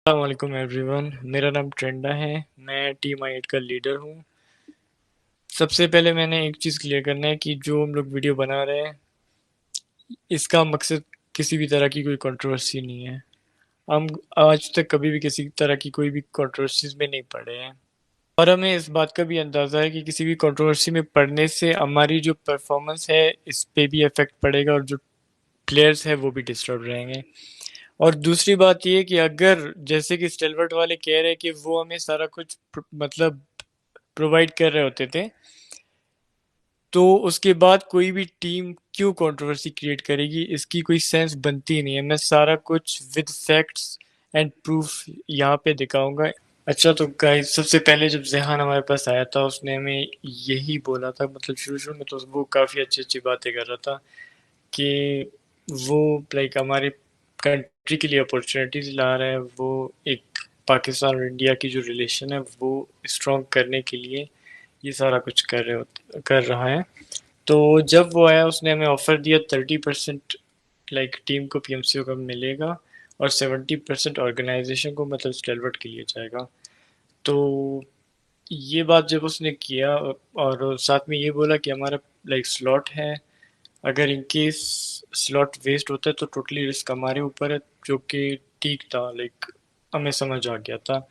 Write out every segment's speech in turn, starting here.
अस्सलाम एवरीवन, मेरा नाम ट्रेंडा है। मैं टीम आई 8 का लीडर हूँ। सबसे पहले मैंने एक चीज़ क्लियर करना है कि जो हम लोग वीडियो बना रहे हैं, इसका मकसद किसी भी तरह की कोई कंट्रोवर्सी नहीं है। हम आज तक कभी भी किसी तरह की कोई भी कंट्रोवर्सीज में नहीं पड़े हैं, और हमें इस बात का भी अंदाज़ा है कि किसी भी कंट्रोवर्सी में पड़ने से हमारी जो परफॉर्मेंस है इस पे भी इफेक्ट पड़ेगा, और जो प्लेयर्स हैं वो भी डिस्टर्ब रहेंगे। और दूसरी बात ये कि अगर जैसे कि स्टेलवर्ट वाले कह रहे हैं कि वो हमें सारा कुछ मतलब प्रोवाइड कर रहे होते थे, तो उसके बाद कोई भी टीम क्यों कंट्रोवर्सी क्रिएट करेगी, इसकी कोई सेंस बनती नहीं है। मैं सारा कुछ विद फैक्ट्स एंड प्रूफ यहाँ पे दिखाऊंगा। अच्छा, तो गाइस, सबसे पहले जब जेहान हमारे पास आया था उसने हमें यही बोला था, मतलब शुरू शुरू में तो वो काफ़ी अच्छी अच्छी बातें कर रहा था कि वो लाइक हमारे कंट्री के लिए अपॉर्चुनिटीज ला रहा है। वो एक पाकिस्तान और इंडिया की जो रिलेशन है वो स्ट्रॉन्ग करने के लिए ये सारा कुछ कर रहा है। तो जब वो आया उसने हमें ऑफर दिया 30% लाइक टीम को पीएमसीओ का मिलेगा, और 70% ऑर्गेनाइजेशन को, मतलब स्टेलवर्ट के लिए जाएगा। तो ये बात जब उसने किया, और साथ में ये बोला कि हमारा लाइक स्लॉट है, अगर इनकेस स्लॉट वेस्ट होता है तो टोटली रिस्क हमारे ऊपर है, जो कि ठीक था। लाइक हमें समझ आ गया था,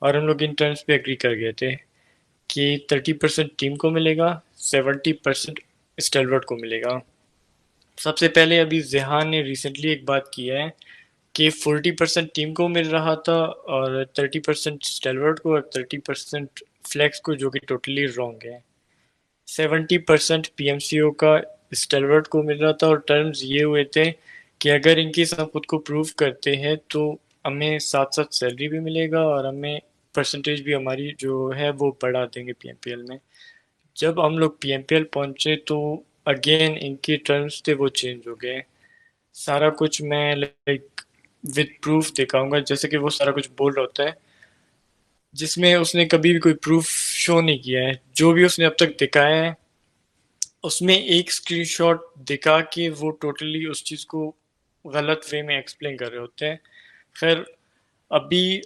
और हम लोग इन टर्म्स पे एग्री कर गए थे कि 30% टीम को मिलेगा, 70% स्टेलवर्ट को मिलेगा। सबसे पहले अभी जेहान ने रिसेंटली एक बात किया है कि 40% टीम को मिल रहा था, और 30% स्टेलवर्ट को, और 30% फ्लेक्स को, जो कि टोटली रॉन्ग है। 70% पीएमसीओ का स्टेलवर्ट को मिल रहा था, और टर्म्स ये हुए थे कि अगर इनकी हम खुद को प्रूव करते हैं तो हमें साथ साथ सैलरी भी मिलेगा, और हमें परसेंटेज भी हमारी जो है वो बढ़ा देंगे पीएमपीएल में। जब हम लोग पीएमपीएल पहुंचे तो अगेन इनके टर्म्स थे वो चेंज हो गए। सारा कुछ मैं लाइक विद प्रूफ दिखाऊंगा, जैसे कि वो सारा कुछ बोल रहा होता है जिसमें उसने कभी भी कोई प्रूफ शो नहीं किया है। जो भी उसने अब तक दिखाया है उसमें एक स्क्रीनशॉट दिखा के वो टोटली उस चीज़ को गलत वे में एक्सप्लेन कर रहे होते हैं। खैर, अभी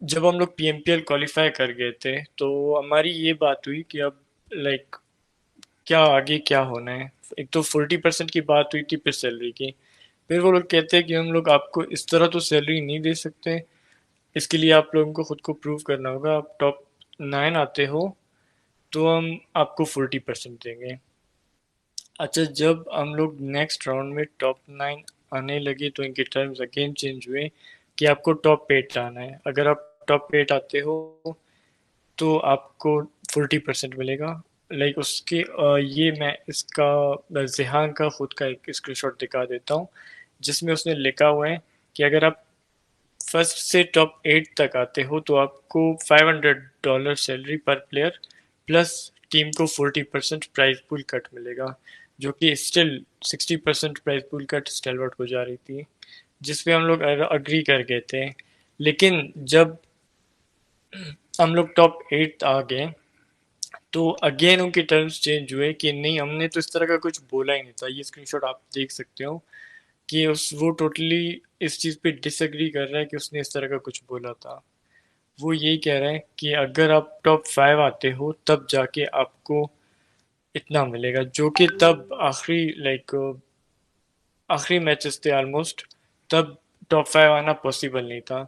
जब हम लोग पीएमपीएल क्वालिफाई कर गए थे तो हमारी ये बात हुई कि अब लाइक क्या आगे क्या होना है। एक तो 40% की बात हुई थी, फिर सैलरी की। फिर वो लोग कहते हैं कि हम लोग आपको इस तरह तो सैलरी नहीं दे सकते, इसके लिए आप लोगों को खुद को प्रूव करना होगा। आप टॉप 9 आते हो तो हम आपको 40% देंगे। अच्छा, जब हम लोग नेक्स्ट राउंड में टॉप 9 आने लगे तो इनके टर्म्स अगेन चेंज हुए कि आपको टॉप 8 आना है। अगर आप टॉप 8 आते हो तो आपको 40% मिलेगा। लाइक उसके ये मैं इसका जेहान का खुद का एक स्क्रीनशॉट दिखा देता हूँ, जिसमें उसने लिखा हुआ है कि अगर आप फर्स्ट से टॉप 8 तक आते हो तो आपको $500 सैलरी पर प्लेयर, प्लस टीम को 40% प्राइज पूल कट मिलेगा, जो कि स्टिल 60% प्राइज पूल कट स्टेलवर्ट को जा रही थी, जिसपे हम लोग अग्री कर गए थे। लेकिन जब हम लोग टॉप 8 आ गए तो अगेन उनके टर्म्स चेंज हुए कि नहीं, हमने तो इस तरह का कुछ बोला ही नहीं था। ये स्क्रीनशॉट आप देख सकते हो कि उस वो टोटली इस चीज़ पे डिसएग्री कर रहा है कि उसने इस तरह का कुछ बोला था। वो यही कह रहा है कि अगर आप टॉप 5 आते हो तब जाके आपको इतना मिलेगा, जो कि तब आखिरी लाइक आखिरी मैचेस थे ऑलमोस्ट, तब टॉप 5 आना पॉसिबल नहीं था।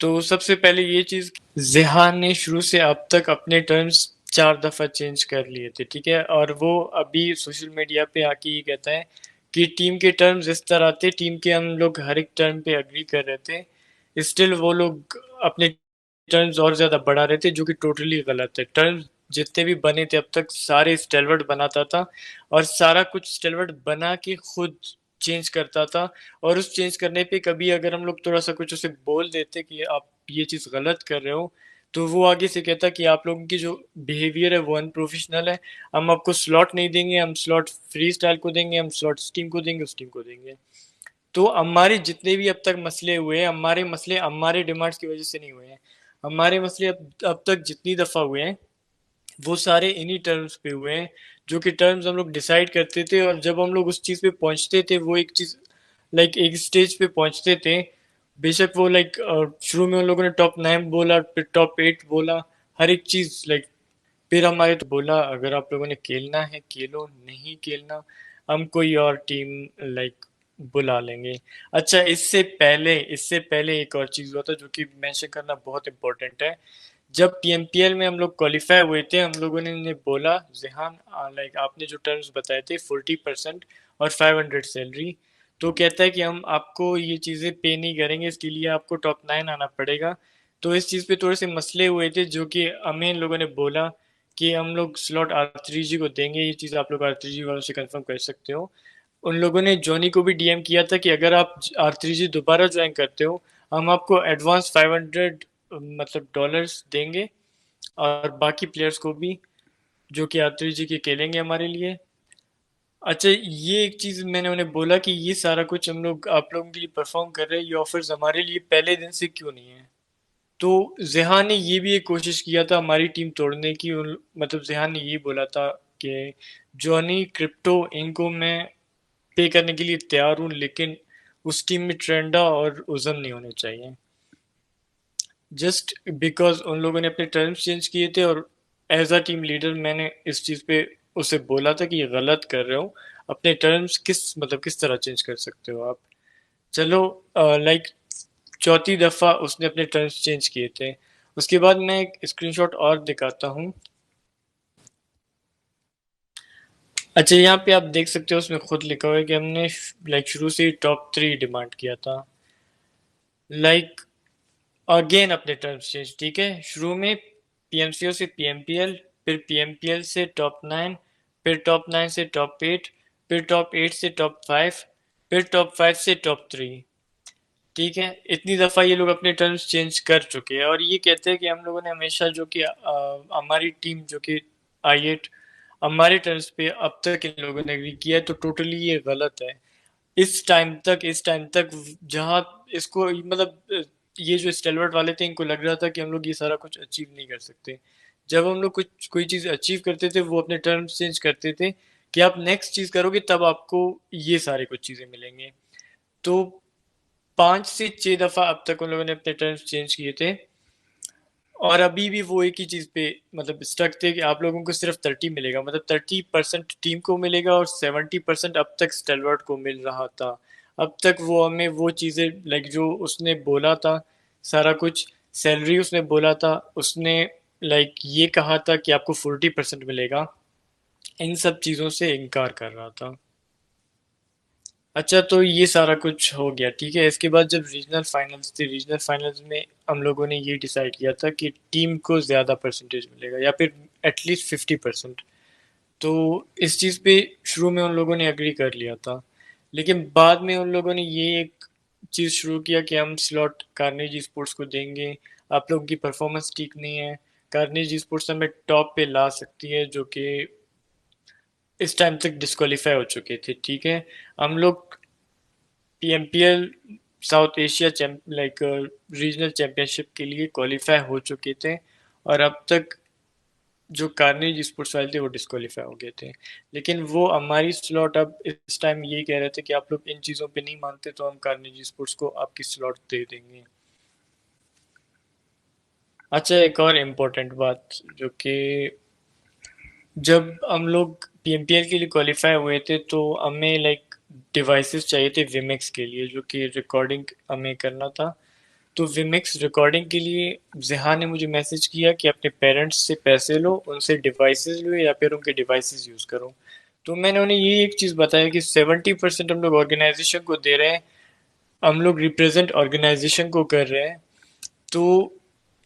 तो सबसे पहले ये चीज़, जेहान ने शुरू से अब तक अपने टर्म्स 4 दफ़ा चेंज कर लिए थे, ठीक है। और वो अभी सोशल मीडिया पे आके ये कहता है कि टीम के टर्म्स इस तरह थे, टीम के हम लोग हर एक टर्म पे अग्री कर रहे थे, स्टिल वो लोग अपने टर्म्स और ज़्यादा बढ़ा रहे थे, जो कि टोटली गलत है। टर्म्स जितने भी बने थे अब तक सारे स्टेलवर्ट बनाता था, और सारा कुछ स्टेलवर्ट बना के खुद चेंज करता था। और उस चेंज करने पे कभी अगर हम लोग थोड़ा सा कुछ उसे बोल देते कि आप ये चीज़ गलत कर रहे हो, तो वो आगे से कहता कि आप लोगों की जो बिहेवियर है वो अनप्रोफेशनल है, हम आपको स्लॉट नहीं देंगे, हम स्लॉट फ्री स्टाइल को देंगे, हम स्लॉट टीम को देंगे, उस टीम को देंगे। तो हमारे जितने भी अब तक मसले हुए हैं, हमारे मसले हमारे डिमांड्स की वजह से नहीं हुए हैं। हमारे मसले अब तक जितनी दफ़ा हुए हैं वो सारे इन्हीं टर्म्स पे हुए हैं, जो कि टर्म्स हम लोग डिसाइड करते थे। और जब हम लोग उस चीज़ पे पहुंचते थे, वो एक चीज़ लाइक एक स्टेज पे पहुंचते थे, बेशक वो लाइक शुरू में उन लोगों ने टॉप 9 बोला, फिर टॉप 8 बोला, हर एक चीज लाइक, फिर हमारे तो बोला अगर आप लोगों ने खेलना है खेलो, नहीं खेलना हम कोई और टीम लाइक बुला लेंगे। अच्छा, इससे पहले एक और चीज हुआ था जो कि मेंशन करना बहुत इम्पोर्टेंट है। जब पीएमपीएल में हम लोग क्वालिफाई हुए थे, हम लोगों ने इन्हें बोला, जिहान लाइक आपने जो टर्म्स बताए थे 40% और 500 सैलरी, तो कहता है कि हम आपको ये चीज़ें पे नहीं करेंगे, इसके लिए आपको टॉप 9 आना पड़ेगा। तो इस चीज़ पे थोड़े से मसले हुए थे, जो कि हमें इन लोगों ने बोला कि हम लोग स्लॉट R3G को देंगे। ये चीज़ आप लोग R3G वालों से कंफर्म कर सकते हो। उन लोगों ने जॉनी को भी डीएम किया था कि अगर आप R3G दोबारा ज्वाइन करते हो, हम आपको एडवांस 500 मतलब डॉलर्स देंगे, और बाकी प्लेयर्स को भी जो कि R3G के खेलेंगे हमारे लिए। अच्छा, ये एक चीज़ मैंने उन्हें बोला कि ये सारा कुछ हम लोग आप लोगों के लिए परफॉर्म कर रहे हैं, ये ऑफर्स हमारे लिए पहले दिन से क्यों नहीं है। तो जेहान ने ये भी एक कोशिश किया था हमारी टीम तोड़ने की। मतलब जेहान ने ये बोला था कि जॉनी, क्रिप्टो, इनको मैं पे करने के लिए तैयार हूँ, लेकिन उस टीम में ट्रेंडा और उजम नहीं होने चाहिए। जस्ट बिकॉज उन लोगों ने अपने टर्म्स चेंज किए थे, और एज अ टीम लीडर मैंने इस चीज़ पे उसे बोला था कि ये गलत कर रहे हो। अपने टर्म्स किस तरह चेंज कर सकते हो आप। चलो, लाइक चौथी दफ़ा उसने अपने टर्म्स चेंज किए थे। उसके बाद मैं एक स्क्रीनशॉट और दिखाता हूँ। अच्छा, यहाँ पे आप देख सकते हो, उसमें खुद लिखा हुआ है कि हमने लाइक शुरू से ही टॉप 3 डिमांड किया था। लाइक अगेन अपने टर्म्स चेंज, ठीक है। शुरू में पीएमसीओ से पीएमपीएल, फिर पीएमपीएल से टॉप 9, फिर टॉप 9 से टॉप 8, फिर टॉप 8 से टॉप 5, फिर टॉप 5 से टॉप 3। ठीक है, इतनी दफ़ा ये लोग अपने टर्म्स चेंज कर चुके हैं, और ये कहते हैं कि हम लोगों ने हमेशा जो कि हमारी टीम जो कि I8 हमारे टर्म्स पे अब तक इन लोगों ने एग्री किया है, तो टोटली ये गलत है। इस टाइम तक जहाँ इसको मतलब ये जो स्टेलवर्ड वाले थे, इनको लग रहा था कि हम लोग ये सारा कुछ अचीव नहीं कर सकते। जब हम लोग कुछ कोई चीज़ अचीव करते थे, वो अपने टर्म्स चेंज करते थे कि आप नेक्स्ट चीज़ करोगे तब आपको ये सारी कुछ चीज़ें मिलेंगे। तो 5 से 6 दफ़ा अब तक उन लोगों ने अपने टर्म्स चेंज किए थे, और अभी भी वो एक ही चीज़ पे मतलब स्टक थे कि आप लोगों को सिर्फ 30 मिलेगा, मतलब 30% टीम को मिलेगा और 70% अब तक स्टेलवर्ड को मिल रहा था। अब तक वो हमें वो चीज़ें लाइक जो उसने बोला था, सारा कुछ सैलरी उसने बोला था, उसने लाइक ये कहा था कि आपको 40% मिलेगा, इन सब चीज़ों से इनकार कर रहा था। अच्छा, तो ये सारा कुछ हो गया, ठीक है। इसके बाद जब रीजनल फाइनल्स थे, रीजनल फाइनल्स में हम लोगों ने ये डिसाइड किया था कि टीम को ज़्यादा परसेंटेज मिलेगा, या फिर एटलीस्ट 50%। तो इस चीज़ पे शुरू में उन लोगों ने एग्री कर लिया था, लेकिन बाद में उन लोगों ने ये एक चीज़ शुरू किया कि हम स्लॉट कार्नेजी स्पोर्ट्स को देंगे, आप लोगों की परफॉर्मेंस ठीक नहीं है, कार्नेजी स्पोर्ट्स हमें टॉप पे ला सकती है, जो कि इस टाइम तक डिस्क्वालीफाई हो चुके थे, ठीक है। हम लोग PMPL south Asia like regional championship के लिए क्वालिफाई हो चुके थे, और अब तक जो कार्नेज स्पोर्ट्स वाले थे वो डिस्क्वालीफाई हो गए थे। लेकिन वो हमारी स्लॉट अब इस टाइम ये कह रहे थे कि आप लोग इन चीज़ों पे नहीं मानते, तो हम कार्नेज स्पोर्ट्स को आपकी स्लॉट दे देंगे। अच्छा, एक और इम्पोर्टेंट बात जो कि जब हम लोग पीएमपीएल के लिए क्वालिफाई हुए थे, तो हमें लाइक डिवाइसेस चाहिए थे विमिक्स के लिए, जो कि रिकॉर्डिंग हमें करना था। तो विमिक्स रिकॉर्डिंग के लिए जिहा ने मुझे मैसेज किया कि अपने पेरेंट्स से पैसे लो, उनसे डिवाइसेस लो, या फिर उनके डिवाइसेस यूज़ करो। तो मैंने उन्हें ये एक चीज़ बताया कि 70% हम लोग ऑर्गेनाइजेशन को दे रहे हैं, हम लोग रिप्रेजेंट ऑर्गेनाइजेशन को कर रहे हैं। तो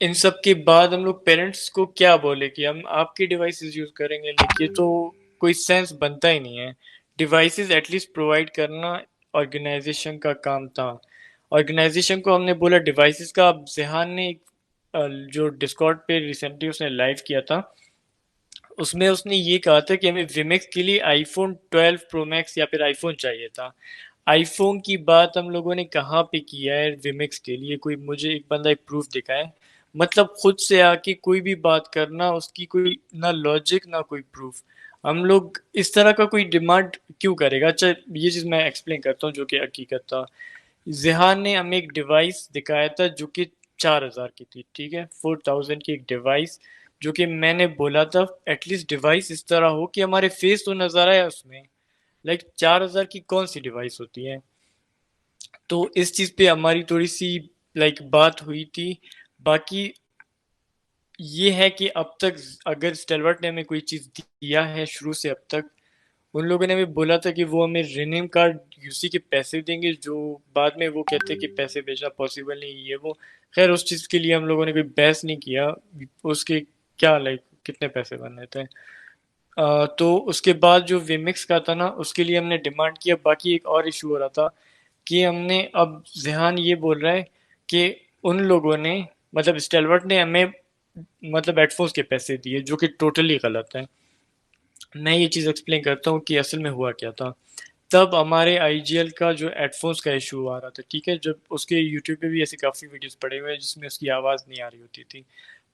इन सब के बाद हम लोग पेरेंट्स को क्या बोले कि हम आपके डिवाइसेस यूज़ करेंगे, लेकिन ये तो कोई सेंस बनता ही नहीं है। डिवाइसेस एटलीस्ट प्रोवाइड करना ऑर्गेनाइजेशन का काम था। ऑर्गेनाइजेशन को हमने बोला डिवाइसेस का। अब जेहान ने जो डिस्कॉर्ड पे रिसेंटली उसने लाइव किया था, उसमें उसने ये कहा था कि हमें विमेक्स के लिए आईफोन 12 प्रो मैक्स या फिर आईफोन चाहिए था। आईफोन की बात हम लोगों ने कहाँ पे किया है विमेक्स के लिए? कोई मुझे एक बंदा एक प्रूफ दिखाए। मतलब खुद से आके कोई भी बात करना, उसकी कोई ना लॉजिक ना कोई प्रूफ। हम लोग इस तरह का कोई डिमांड क्यों करेगा? अच्छा, ये चीज़ मैं एक्सप्लेन करता हूँ जो कि हकीकत था। जिहान ने हमें एक डिवाइस दिखाया था जो कि 4,000 की थी, ठीक है, 4,000 की एक डिवाइस, जो कि मैंने बोला था एटलीस्ट डिवाइस इस तरह हो कि हमारे फेस तो नजर आए उसमें। लाइक 4,000 की कौन सी डिवाइस होती है? तो इस चीज पे हमारी थोड़ी सी लाइक बात हुई थी। बाकी ये है कि अब तक अगर स्टेलवर्ट ने हमें कोई चीज दिया है शुरू से अब तक, उन लोगों ने हमें बोला था कि वो हमें रिनीम कार्ड यूसी के पैसे देंगे, जो बाद में वो कहते हैं कि पैसे भेजना पॉसिबल नहीं है वो। खैर उस चीज़ के लिए हम लोगों ने कोई बहस नहीं किया। उसके क्या लाइक कितने पैसे बनने थे। तो उसके बाद जो विमिक्स का था ना, उसके लिए हमने डिमांड किया। बाकी एक और इशू हो रहा था कि हमने अब जहान ये बोल रहा है कि उन लोगों ने मतलब स्टेलवर्ट ने हमें मतलब हेडफोन्स के पैसे दिए, जो कि टोटली गलत है। मैं ये चीज़ एक्सप्लेन करता हूँ कि असल में हुआ क्या था। तब हमारे आईजीएल का जो हेडफोन्स का इशू आ रहा था, ठीक है, जब उसके यूट्यूब पे भी ऐसे काफ़ी वीडियोस पड़े हुए हैं जिसमें उसकी आवाज़ नहीं आ रही होती थी।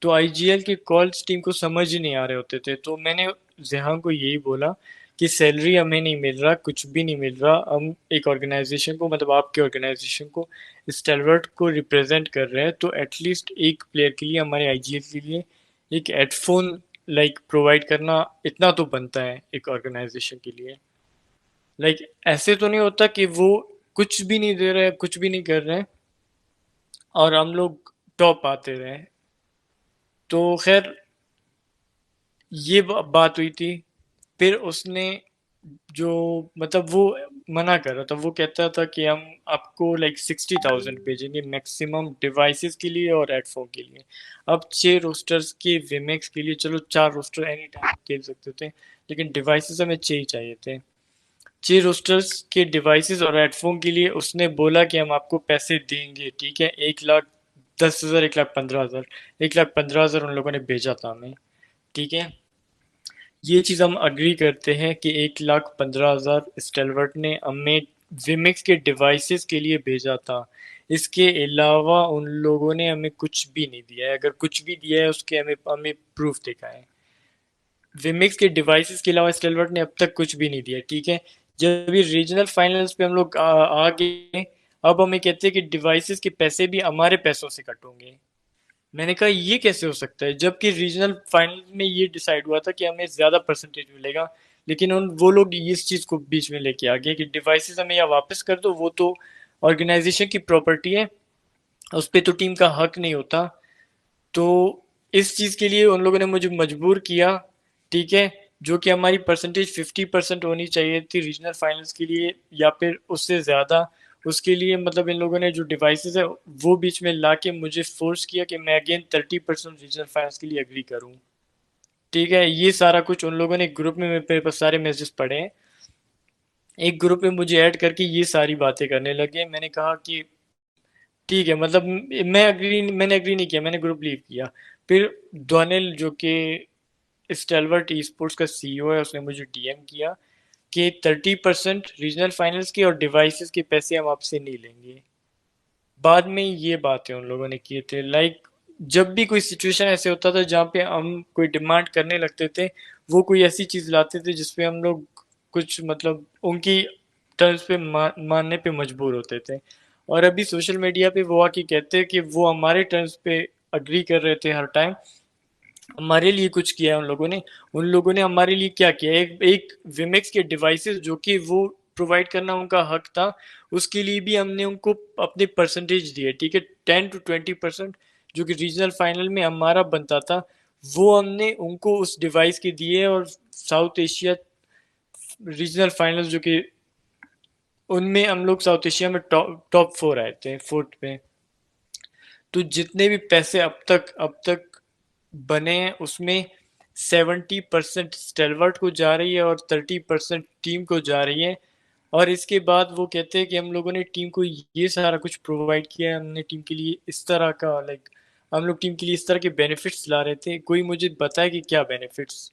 तो आईजीएल के कॉल्स टीम को समझ ही नहीं आ रहे होते थे। तो मैंने जहां को यही बोला कि सैलरी हमें नहीं मिल रहा, कुछ भी नहीं मिल रहा, हम एक ऑर्गेनाइजेशन को मतलब आपके ऑर्गेनाइजेशन को स्टेलवर्ट को रिप्रेजेंट कर रहे हैं, तो एटलीस्ट एक प्लेयर के लिए हमारे आईजीएल के लिए एक हेडफोन लाइक प्रोवाइड करना इतना तो बनता है एक ऑर्गेनाइजेशन के लिए। लाइक ऐसे तो नहीं होता कि वो कुछ भी नहीं दे रहे, कुछ भी नहीं कर रहे हैं और हम लोग टॉप आते रहे। तो खैर ये बात हुई थी। फिर उसने जो मतलब वो मना कर रहा था, वो कहता था कि हम आपको लाइक 60,000 भेजेंगे मैक्सिमम डिवाइसेस के लिए और हेडफोन के लिए। अब 6 रोस्टर्स के विमेक्स के लिए चलो 4 रोस्टर एनी टाइम खेल सकते थे, लेकिन डिवाइसेस हमें 6 ही चाहिए थे। 6 रोस्टर्स के डिवाइसेस और हेडफोन के लिए उसने बोला कि हम आपको पैसे देंगे, ठीक है, 1,10,000, 1,15,000, 1,15,000 उन लोगों ने भेजा था हमें, ठीक है। ये चीज़ हम अग्री करते हैं कि 1,15,000 स्टेलवर्ट ने हमें विमिक्स के डिवाइसेस के लिए भेजा था। इसके अलावा उन लोगों ने हमें कुछ भी नहीं दिया है। अगर कुछ भी दिया है उसके हमें हमें प्रूफ दिखाएं। विमिक्स के डिवाइसेस के अलावा स्टेलवर्ट ने अब तक कुछ भी नहीं दिया, ठीक है। जब ये रीजनल फाइनल्स पे हम लोग आ गए, अब हमें कहते हैं कि डिवाइसेस के पैसे भी हमारे पैसों से कट होंगे। मैंने कहा ये कैसे हो सकता है, जबकि रीजनल फाइनल में ये डिसाइड हुआ था कि हमें ज्यादा परसेंटेज मिलेगा। लेकिन उन वो लोग इस चीज को बीच में लेके आ गए कि डिवाइसेस हमें या वापस कर दो, वो तो ऑर्गेनाइजेशन की प्रॉपर्टी है, उस पे तो टीम का हक नहीं होता। तो इस चीज के लिए उन लोगों ने मुझे मजबूर किया, ठीक है। जो कि हमारी परसेंटेज 50% होनी चाहिए थी रीजनल फाइनल्स के लिए, या फिर उससे ज्यादा। उसके लिए मतलब इन लोगों ने जो डिवाइसेस है वो बीच में ला के मुझे फोर्स किया कि मैं अगेन 30% रीजनल फाइनल्स के लिए एग्री करूं, ठीक है। ये सारा कुछ उन लोगों ने ग्रुप में मेरे पास सारे मैसेज पढ़े हैं। एक ग्रुप में मुझे ऐड करके ये सारी बातें करने लगे। मैंने कहा कि ठीक है, मतलब मैंने एग्री नहीं किया, मैंने ग्रुप लीव किया। फिर डोनेल जो कि स्टेलवर्ट ई स्पोर्ट्स का सीईओ है, उसने मुझे डीएम किया कि 30% रीजनल फाइनल्स के और डिवाइसेस के पैसे हम आपसे नहीं लेंगे। बाद में ये बातें उन लोगों ने किए थे। लाइक जब भी कोई सिचुएशन ऐसे होता था जहाँ पे हम कोई डिमांड करने लगते थे, वो कोई ऐसी चीज लाते थे जिसपे हम लोग कुछ मतलब उनकी टर्म्स पे मानने पे मजबूर होते थे। और अभी सोशल मीडिया पे वो आके कहते हैं कि वो हमारे टर्म्स पे अग्री कर रहे थे हर टाइम, हमारे लिए कुछ किया है उन लोगों ने। उन लोगों ने हमारे लिए क्या किया, एक एक विमेक्स के डिवाइसेस जो कि वो प्रोवाइड करना उनका हक था, उसके लिए भी हमने उनको अपने परसेंटेज दिए, ठीक है, 10 to 20%, जो कि रीजनल फाइनल में हमारा बनता था, वो हमने उनको उस डिवाइस के दिए। और साउथ एशिया रीजनल फाइनल्स जो कि उनमें हम लोग साउथ एशिया में टॉप टॉप 4 आए थे, फोर्थ पे। तो जितने भी पैसे अब तक बने हैं उसमें 70% स्टेलवर्ट को जा रही है और 30% टीम को जा रही है। और इसके बाद वो कहते हैं कि हम लोगों ने टीम को ये सारा कुछ प्रोवाइड किया है, हमने टीम के लिए इस तरह का लाइक हम लोग टीम के लिए इस तरह के बेनिफिट्स ला रहे थे। कोई मुझे बताए कि क्या बेनिफिट्स।